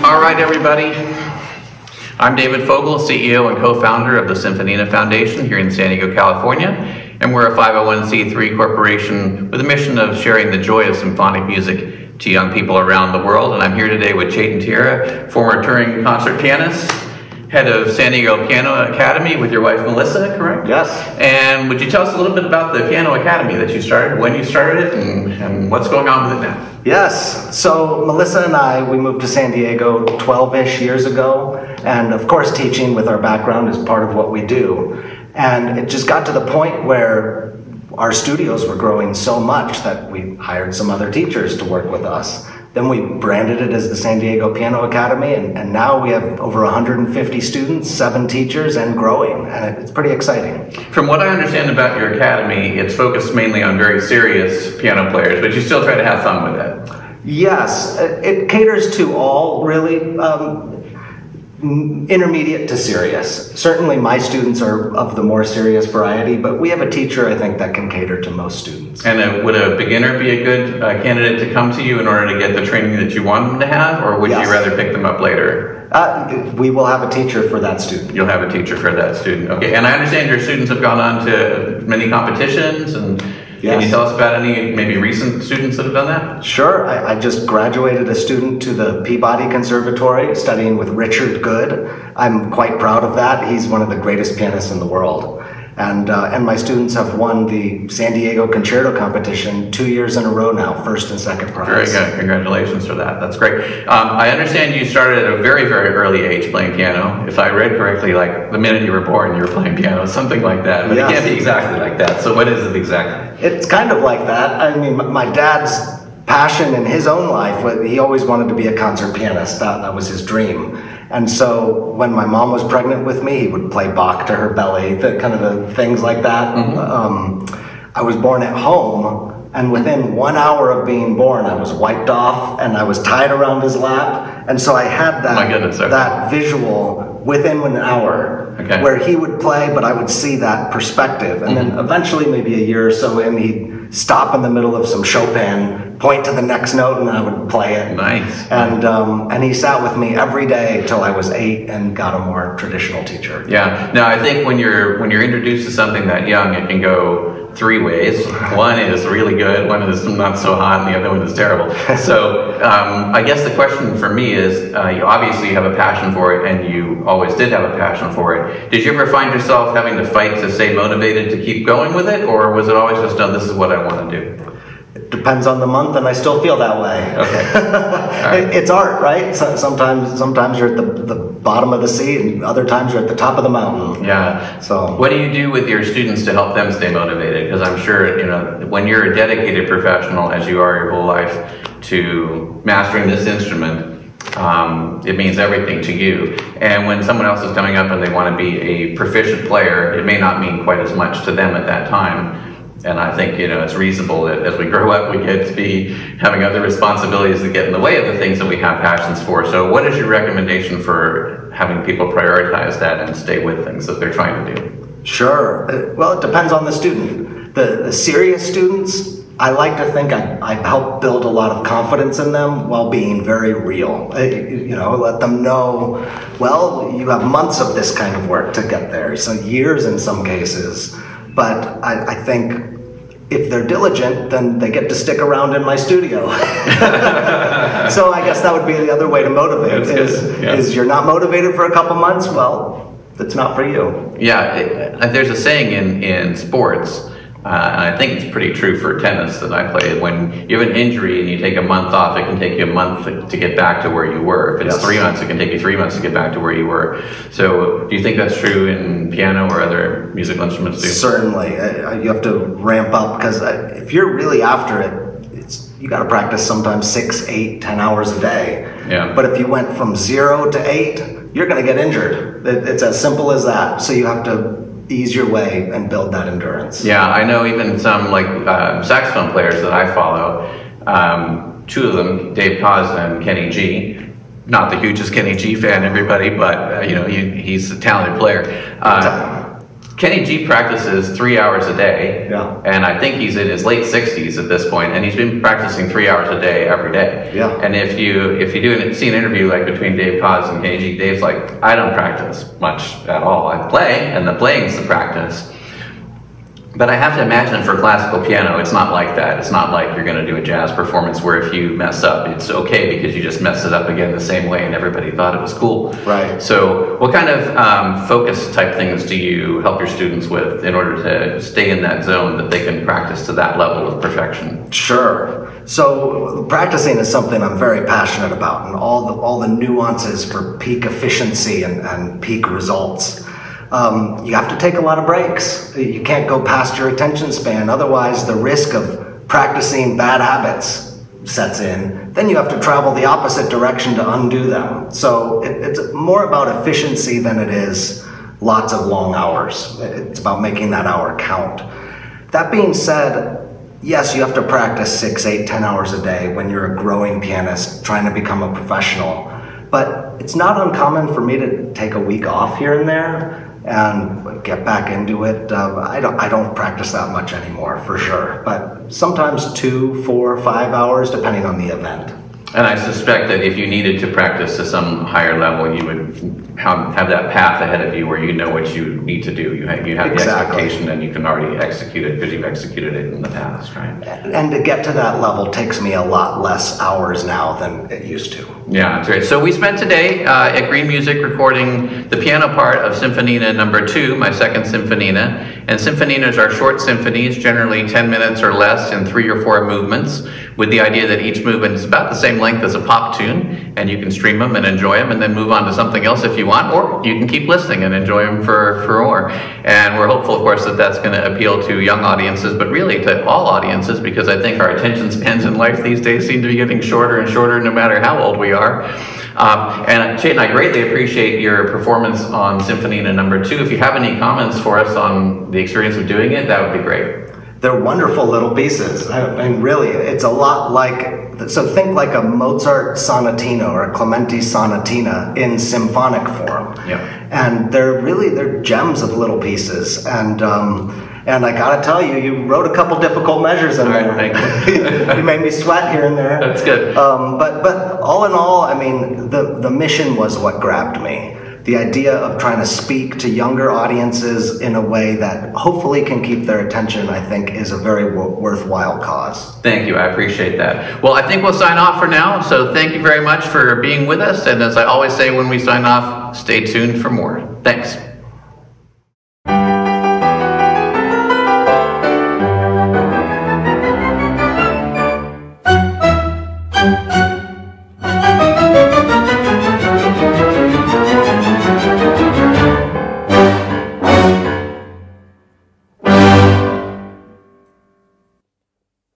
All right, everybody. I'm David Fogel, CEO and co-founder of the Symphonina Foundation here in San Diego, California, and we're a 501c3 corporation with a mission of sharing the joy of symphonic music to young people around the world. And I'm here today with Chetan Tierra, former touring concert pianist, head of San Diego Piano Academy with your wife Melissa, correct? Yes. And would you tell us a little bit about the Piano Academy that you started, when you started it, and what's going on with it now? Yes. So Melissa and I, we moved to San Diego 12-ish years ago, and of course teaching with our background is part of what we do. And it just got to the point where our studios were growing so much that we hired some other teachers to work with us. Then we branded it as the San Diego Piano Academy, and now we have over 150 students, 7 teachers, and growing, and it's pretty exciting. From what I understand about your academy, it's focused mainly on very serious piano players, but you still try to have fun with it. Yes, it caters to all, really. Intermediate to serious. Certainly my students are of the more serious variety, but we have a teacher, I think, that can cater to most students. And would a beginner be a good candidate to come to you in order to get the training that you want them to have, or would you rather pick them up later? We will have a teacher for that student. You'll have a teacher for that student. Okay, and I understand your students have gone on to many competitions, and can you tell us about any maybe recent students that have done that? Sure. I just graduated a student to the Peabody Conservatory studying with Richard Good. I'm quite proud of that. He's one of the greatest pianists in the world. And my students have won the San Diego Concerto Competition 2 years in a row now, first and second prize. Very good. Congratulations for that. That's great. I understand you started at a very, very early age playing piano. If I read correctly, like the minute you were born, you were playing piano, something like that. But it can't be exactly like that. So what is it exactly? It's kind of like that. I mean, my dad's passion in his own life, he always wanted to be a concert pianist. That was his dream. And so when my mom was pregnant with me, he would play Bach to her belly, the things like that. I was born at home, and within 1 hour of being born, I was wiped off and I was tied around his lap. And so I had that visual within an hour where he would play, but I would see that perspective. And then eventually, maybe a year or so in, he'd stop in the middle of some Chopin, point to the next note, and I would play it. Nice. And he sat with me every day till I was 8 and got a more traditional teacher. Yeah. Now I think when you're introduced to something that young, it can go 3 ways. One is really good, one is not so hot, and the other one is terrible. So I guess the question for me is, you obviously have a passion for it, and you always did have a passion for it. Did you ever find yourself having to fight to stay motivated to keep going with it, or was it always just, no, this is what I want to do? It depends on the month, and I still feel that way. Okay. It's art, right? Sometimes you're at the bottom of the sea, and other times you're at the top of the mountain. Yeah. So what do you do with your students to help them stay motivated? Because I'm sure, when you're a dedicated professional, as you are your whole life, to mastering this instrument, it means everything to you. And when someone else is coming up and they want to be a proficient player, it may not mean quite as much to them at that time. And I think, it's reasonable that as we grow up, we get to be having other responsibilities that get in the way of the things that we have passions for. So what is your recommendation for having people prioritize that and stay with things that they're trying to do? Sure. Well, it depends on the student. The serious students, I like to think I help build a lot of confidence in them while being very real. Let them know, well, you have months of this kind of work to get there, so years in some cases. But I think if they're diligent, then they get to stick around in my studio. So I guess that would be the other way to motivate, is you're not motivated for a couple months, well, it's not for you. Yeah, there's a saying in sports, and I think it's pretty true for tennis that I play. When you have an injury and you take a month off, it can take you a month to get back to where you were. If it's 3 months, it can take you 3 months to get back to where you were. So do you think that's true in piano or other musical instruments too? Certainly. You have to ramp up, because if you're really after it, you got to practice sometimes 6, 8, 10 hours a day. Yeah. But if you went from 0 to 8, you're going to get injured. It's as simple as that. So you have to ease your way and build that endurance. Yeah, I know even some saxophone players that I follow, 2 of them, Dave Koz and Kenny G. Not the hugest Kenny G fan, everybody, but he's a talented player. Kenny G practices 3 hours a day, Yeah. and I think he's in his late 60s at this point, and he's been practicing 3 hours a day every day. Yeah. And if you see an interview like between Dave Koz and Kenny G, Dave's like, I don't practice much at all. I play, and the playing's the practice. But I have to imagine for classical piano, it's not like that. It's not like you're going to do a jazz performance where if you mess up, it's okay because you just messed it up again the same way and everybody thought it was cool. Right. So what kind of focus type things do you help your students with in order to stay in that zone that they can practice to that level of perfection? Sure. So practicing is something I'm very passionate about, and all the nuances for peak efficiency and peak results. You have to take a lot of breaks. You can't go past your attention span, otherwise the risk of practicing bad habits sets in. Then you have to travel the opposite direction to undo them. So it's more about efficiency than it is lots of long hours. It's about making that hour count. That being said, yes, you have to practice 6, 8, 10 hours a day when you're a growing pianist trying to become a professional. But it's not uncommon for me to take a week off here and there and get back into it. I don't practice that much anymore, for sure. But sometimes 2, 4, 5 hours, depending on the event. And I suspect that if you needed to practice to some higher level, you would have that path ahead of you where you know what you need to do. You have the expectation and you can already execute it because you've executed it in the past, right? And to get to that level takes me a lot less hours now than it used to. Yeah, that's great. So we spent today at Green Music recording the piano part of Symphonina number 2, my second Symphonina. And Symphoninas are short symphonies, generally 10 minutes or less in 3 or 4 movements, with the idea that each movement is about the same length as a pop tune, and you can stream them and enjoy them and then move on to something else if you want, or you can keep listening and enjoy them for more. And we're hopeful, of course, that that's going to appeal to young audiences, but really to all audiences, because I think our attention spans in life these days seem to be getting shorter and shorter no matter how old we are. And Chetan, I greatly appreciate your performance on Symphonina number 2. If you have any comments for us on the experience of doing it, that would be great. They're wonderful little pieces. I mean, really, it's a lot like, so think like a Mozart sonatino or a Clementi sonatina in symphonic form. Yeah. And they're gems of little pieces. And I gotta tell you, you wrote a couple difficult measures in there. Thank you. You made me sweat here and there. That's good. But all in all, I mean, the mission was what grabbed me. The idea of trying to speak to younger audiences in a way that hopefully can keep their attention, I think, is a very worthwhile cause. Thank you, I appreciate that. Well, I think we'll sign off for now, so thank you very much for being with us, and as I always say when we sign off, stay tuned for more. Thanks.